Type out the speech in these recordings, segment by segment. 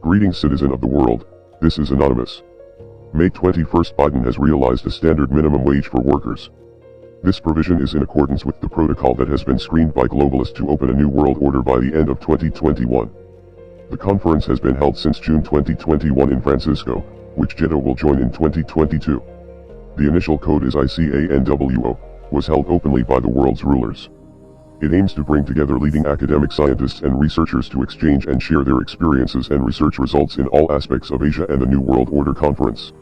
Greetings, citizen of the world, this is Anonymous. May 21st, Biden has realized a standard minimum wage for workers. This provision is in accordance with the protocol that has been screened by globalists to open a new world order by the end of 2021. The conference has been held since June 2021 in Francisco, which Jeddah will join in 2022. The initial code is ICANWO, was held openly by the world's rulers. It aims to bring together leading academic scientists and researchers to exchange and share their experiences and research results in all aspects of Asia and the New World Order Conference.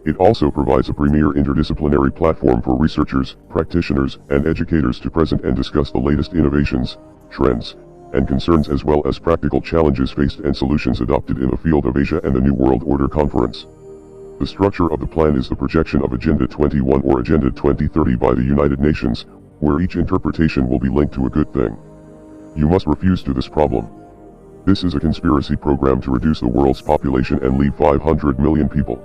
It also provides a premier interdisciplinary platform for researchers, practitioners, and educators to present and discuss the latest innovations, trends, and concerns, as well as practical challenges faced and solutions adopted in the field of Asia and the New World Order Conference. The structure of the plan is the projection of Agenda 21 or Agenda 2030 by the United Nations, where each interpretation will be linked to a good thing. You must refuse to this problem. This is a conspiracy program to reduce the world's population and leave 500 million people.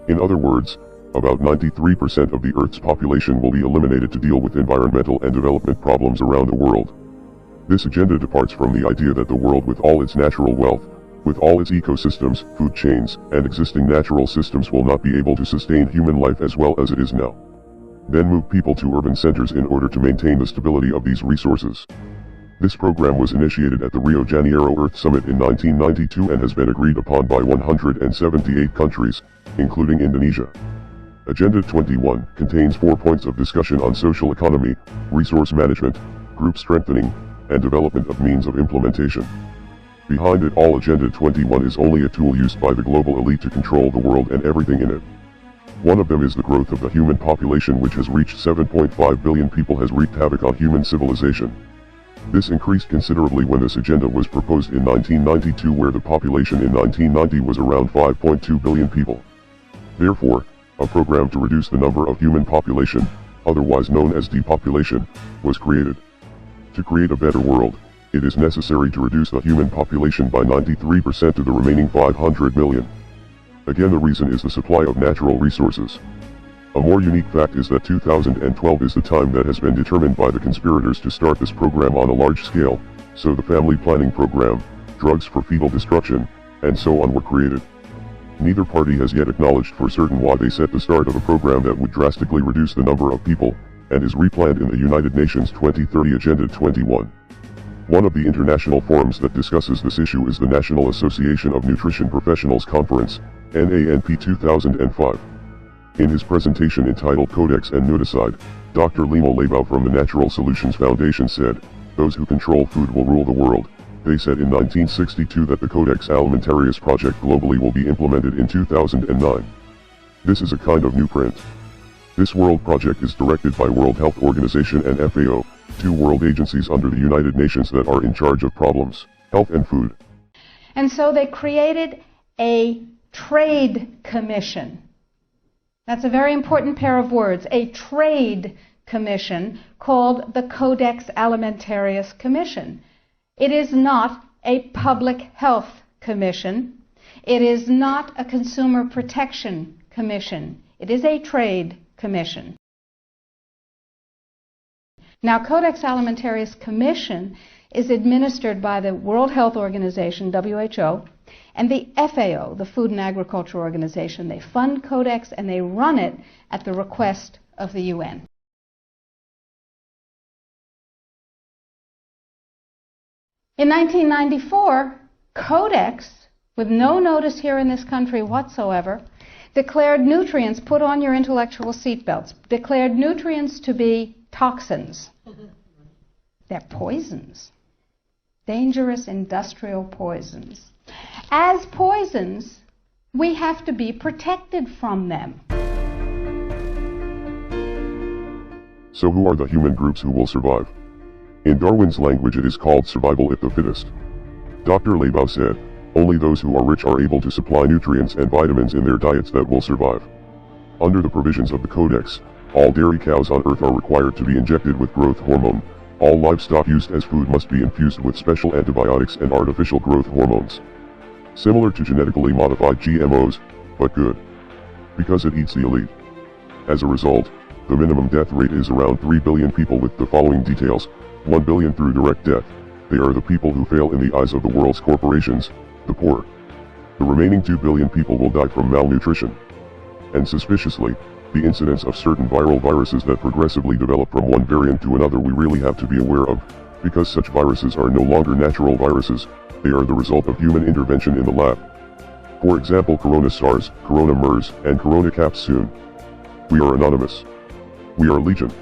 In other words, about 93% of the Earth's population will be eliminated to deal with environmental and development problems around the world. This agenda departs from the idea that the world, with all its natural wealth, with all its ecosystems, food chains, and existing natural systems, will not be able to sustain human life as well as it is now. Then move people to urban centers in order to maintain the stability of these resources. This program was initiated at the Rio de Janeiro Earth Summit in 1992 and has been agreed upon by 178 countries, including Indonesia. Agenda 21 contains 4 points of discussion on social economy, resource management, group strengthening, and development of means of implementation. Behind it all, Agenda 21 is only a tool used by the global elite to control the world and everything in it. One of them is the growth of the human population, which has reached 7.5 billion people, has wreaked havoc on human civilization. This increased considerably when this agenda was proposed in 1992, where the population in 1990 was around 5.2 billion people. Therefore, a program to reduce the number of human population, otherwise known as depopulation, was created. To create a better world, it is necessary to reduce the human population by 93% to the remaining 500 million. Again, the reason is the supply of natural resources. A more unique fact is that 2012 is the time that has been determined by the conspirators to start this program on a large scale, so the family planning program, drugs for fetal destruction, and so on were created. Neither party has yet acknowledged for certain why they set the start of a program that would drastically reduce the number of people, and is replanned in the United Nations 2030 Agenda 21. One of the international forums that discusses this issue is the National Association of Nutrition Professionals Conference, NANP 2005. In his presentation entitled Codex and Nutricide, Dr. Limo Leibau from the Natural Solutions Foundation said, "Those who control food will rule the world." They said in 1962 that the Codex Alimentarius project globally will be implemented in 2009. This is a kind of new print. This world project is directed by World Health Organization and FAO, 2 world agencies under the United Nations that are in charge of problems, health and food. And so they created a trade commission. That's a very important pair of words, a trade commission called the Codex Alimentarius Commission. It is not a public health commission. It is not a consumer protection commission. It is a trade commission. Now, Codex Alimentarius Commission is administered by the World Health Organization, WHO, and the FAO, the Food and Agriculture Organization. They fund Codex and they run it at the request of the UN. In 1994, Codex, with no notice here in this country whatsoever, declared nutrients, put on your intellectual seatbelts, declared nutrients to be toxins. They're poisons. Dangerous industrial poisons. As poisons, we have to be protected from them. So who are the human groups who will survive? In Darwin's language, it is called survival of the fittest. Dr. Leibau said, only those who are rich are able to supply nutrients and vitamins in their diets that will survive. Under the provisions of the Codex, all dairy cows on Earth are required to be injected with growth hormone. All livestock used as food must be infused with special antibiotics and artificial growth hormones. Similar to genetically modified GMOs, but good. Because it eats the elite. As a result, the minimum death rate is around 3 billion people, with the following details: 1 billion through direct death. They are the people who fail in the eyes of the world's corporations, the poor. The remaining 2 billion people will die from malnutrition. And suspiciously, the incidence of certain viral viruses that progressively develop from one variant to another we really have to be aware of, because such viruses are no longer natural viruses, they are the result of human intervention in the lab. For example, Corona SARS, Corona MERS, and Corona CAPS soon. We are anonymous. We are legion.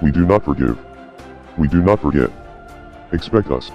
We do not forgive. We do not forget. Expect us.